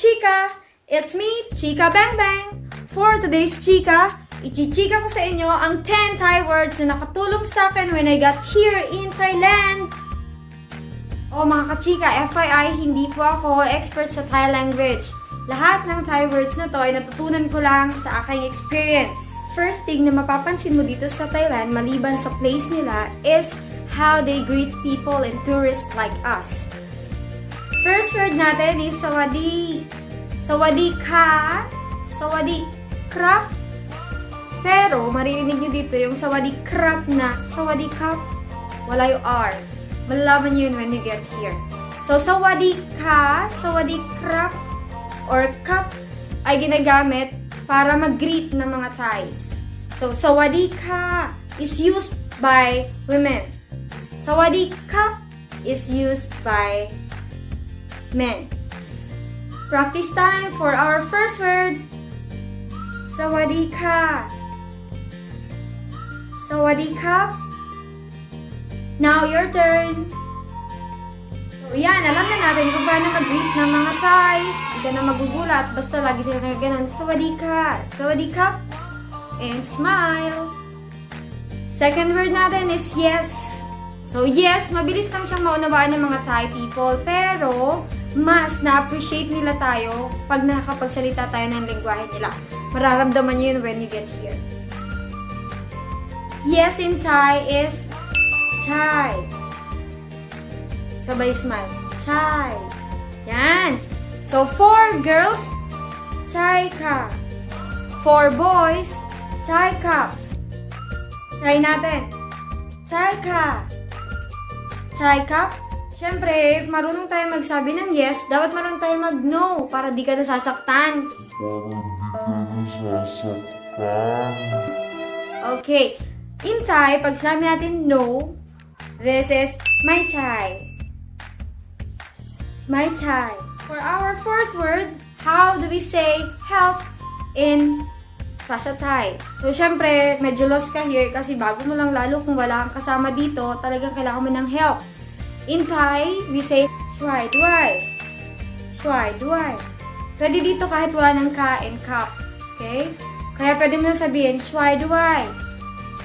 Chika! It's me, ChikaBengbeng! For today's Chika, ichichika ko sa inyo ang 10 Thai words na nakatulong sa akin when I got here in Thailand! O mga kachika, FYI, hindi po ako expert sa Thai language. Lahat ng Thai words na to ay natutunan ko lang sa aking experience. First thing na mapapansin mo dito sa Thailand, maliban sa place nila, is how they greet people and tourists like us. First word natin is sawadi. Sawadi ka. Sawadi krap. Pero, maririnig nyo dito yung sawadi krap na sawadi kap. Wala yung R. Malalaman nyo yun when you get here. So, sawadi ka, sawadi krap, or kap ay ginagamit para mag-greet ng mga Thais. So, sawadi ka is used by women. Sawadi kap is used by men. Practice time for our first word. Sawadi ka. Sawadi ka. Now your turn. So yan, alam na natin kung paano mag-greet ng mga Thais. Hindi ka na magugulat. Basta lagi sila na ganun. Sawadi ka. Sawadi ka. And smile. Second word natin is yes. So yes, mabilis lang siyang maunawaan ng mga Thai people. Pero, mas na-appreciate nila tayo pag nakakapagsalita tayo ng lengguwahe nila. Mararamdaman nyo yun when you get here. Yes in Thai is chai. Sabay smile. Chai. Yan. So, for girls, ChikaVlog. For boys, ChikaVlog. Try natin. ChikaVlog. ChikaVlog. Siyempre, marunong tayo magsabi ng yes, dapat marunong tayo mag-no para di ka nasasaktan. Okay. In Thai, pag sinabi natin no, this is my chai. My chai. For our fourth word, how do we say help in Thai? So, syempre, medyo lost ka here kasi bago mo lang lalo kung wala kang kasama dito, talagang kailangan mo ng help. In Thai, we say, Shwai Duai. Shwai Duai. Pwede dito kahit wala ng ka and kap. Okay? Kaya pwede mo na sabihin, Shwai Duai.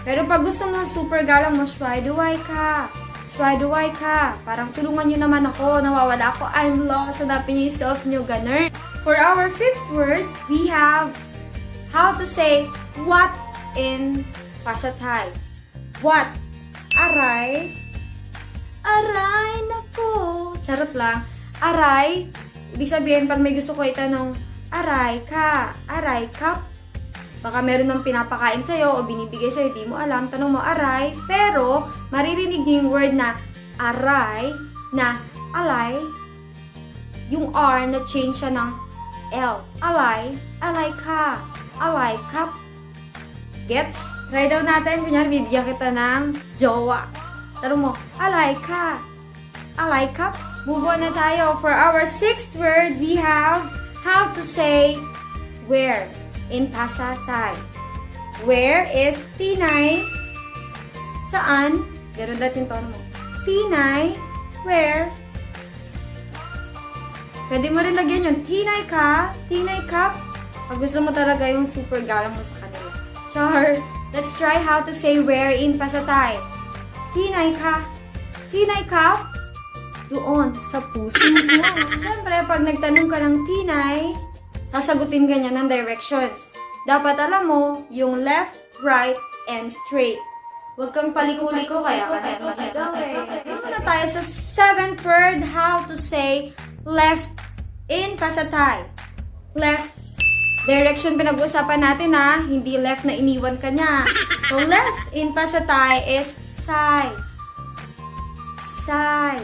Pero pag gusto mo super galang mo, Shwai Duai ka. Shwai Duai ka. Parang tulungan nyo naman ako, nawawala ako, I'm lost, hanapin nyo yung self nyo, ganun. For our fifth word, we have how to say what in Thai. What? Aray. Aray, nako. Charot lang. Aray, ibig sabihin, pag may gusto ko itanong, aray ka, aray kap. Baka meron ng pinapakain sa'yo o binibigay sa'yo, di mo alam, tanong mo aray. Pero, maririnig niyo yung word na aray, na alay, yung R na change siya ng L. Alay, alay ka, alay kap. Gets? Try daw natin, kunyari, bibigyan kita ng jowa. Tanong mo, alay ka. Alay ka. Move on na tayo. For our sixth word, we have how to say where in Thai. Where is tinay? Saan? Ganoon dating tono mo. Tinay, where? Pwede mo rin lagyan yun. Tinay ka, tinay ka. Pag gusto mo talaga yung super galang mo sa kanila. Char, let's try how to say where in Thai. Tinay ka. Tinay ka? Doon, sa puso mo. Siyempre, pag nagtanong ka ng tinay, sasagutin ka niya ng directions. Dapat alam mo, yung left, right, and straight. Huwag kang paliko-liko, kaya ka na maligaw eh. Dito na tayo sa seventh word, how to say left in Thai. Left. Direction pinag-uusapan natin ha, hindi left na iniwan ka niya. So, left in Thai is sai. Sai.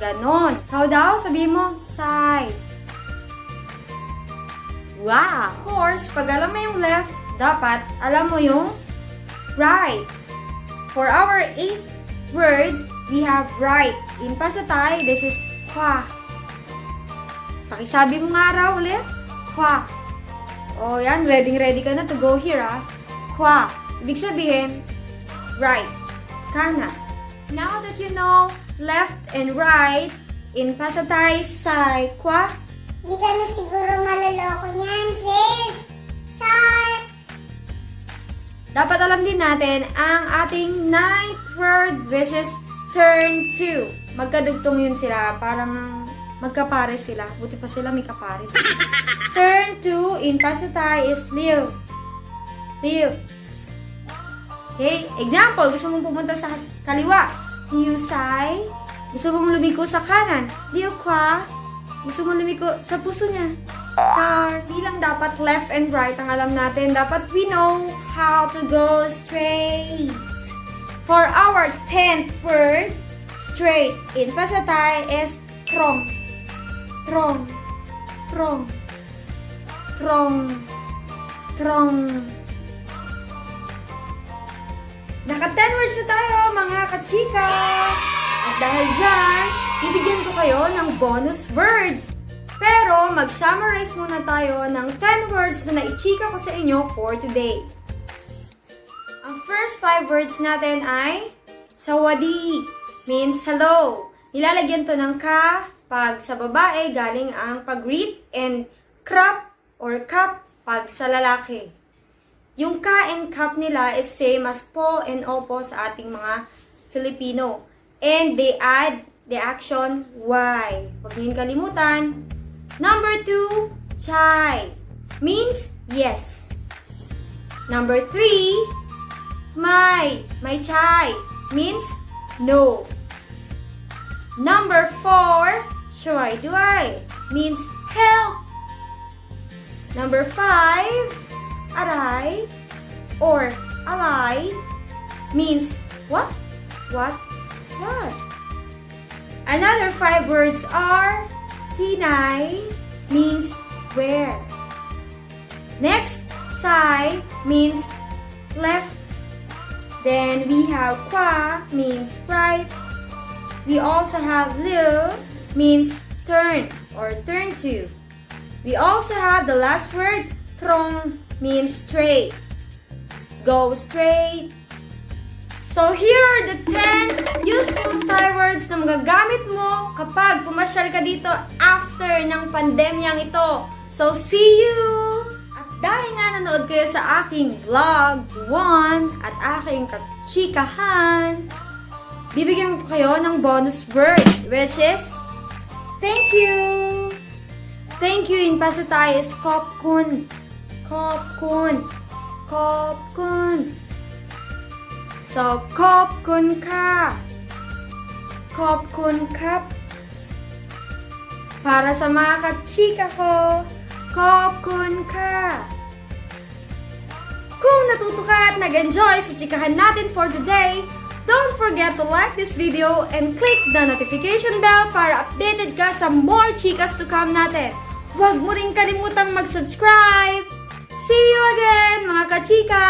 Ganon. How daw? Sabihin mo, sai. Wow! Of course, pag alam mo yung left, dapat alam mo yung right. For our eighth word, we have right. In Thai, this is kwa. Pakisabi mo nga raw ulit. Kwa. O yan, ready ka na to go here ah. Kwa. Ibig sabihin, right. Kana. Now that you know left and right in Thai, sai kwa, Di ka na siguro maloloko niyan, sis. Char! Dapat alam din natin ang ating ninth word, which is turn to. Magkadugtong yun sila. Parang magkapares sila. Buti pa sila may kapares. Turn to in Pasatay is liu. Liu. Okay? Example, gusto mong pumunta sa kaliwa. Liu sai. Gusto mong lumiko sa kanan. Liu kwa. Gusto mong lumiko sa puso niya. Char. Di lang dapat left and right ang alam natin. Dapat we know how to go straight. For our 10th word, straight in Pasatay is trong. Trong. Trong. Trong. Trong. Naka 10 words na tayo, mga kachika! At dahil dyan, bibigyan ko kayo ng bonus word. Pero, mag-summarize muna tayo ng 10 words na naichika ko sa inyo for today. Ang first 5 words natin ay sawadi, means hello. Nilalagyan to ng ka pag sa babae galing ang pag-greet, and krap or kap pag sa lalaki. Yung ka and kap nila is same as po and opo sa ating mga Filipino. And they add the action Y. Huwag niyong kalimutan. Number 2, chai, means yes. Number 3, my chai, means no. Number 4, shuai duai, means help. Number 5, aray or alay, means what? What? What? Another 5 words are hinay, means where. Next, sai, means left. Then we have kwa, means right. We also have liu, means turn or turn to. We also have the last word, trong, means straight. Go straight. So here are the 10 useful Thai words na magagamit mo kapag pumasyal ka dito after ng pandemyang ito. So see you! At dahil nga nanood kayo sa aking vlog 1 at aking kachikahan, bibigyan ko kayo ng bonus word, which is thank you! Thank you in Pasatay is kopkun. Kopkun. Kopkun. So, kopkun ka. Kopkun kap. Para sa mga kachika ko, kopkun ka. Kung natuto ka at nag-enjoy sa chikahan natin for today, don't forget to like this video and click the notification bell para updated ka sa more chikas to come natin. Huwag mo rin kalimutang mag-subscribe. See you again, mga kachika!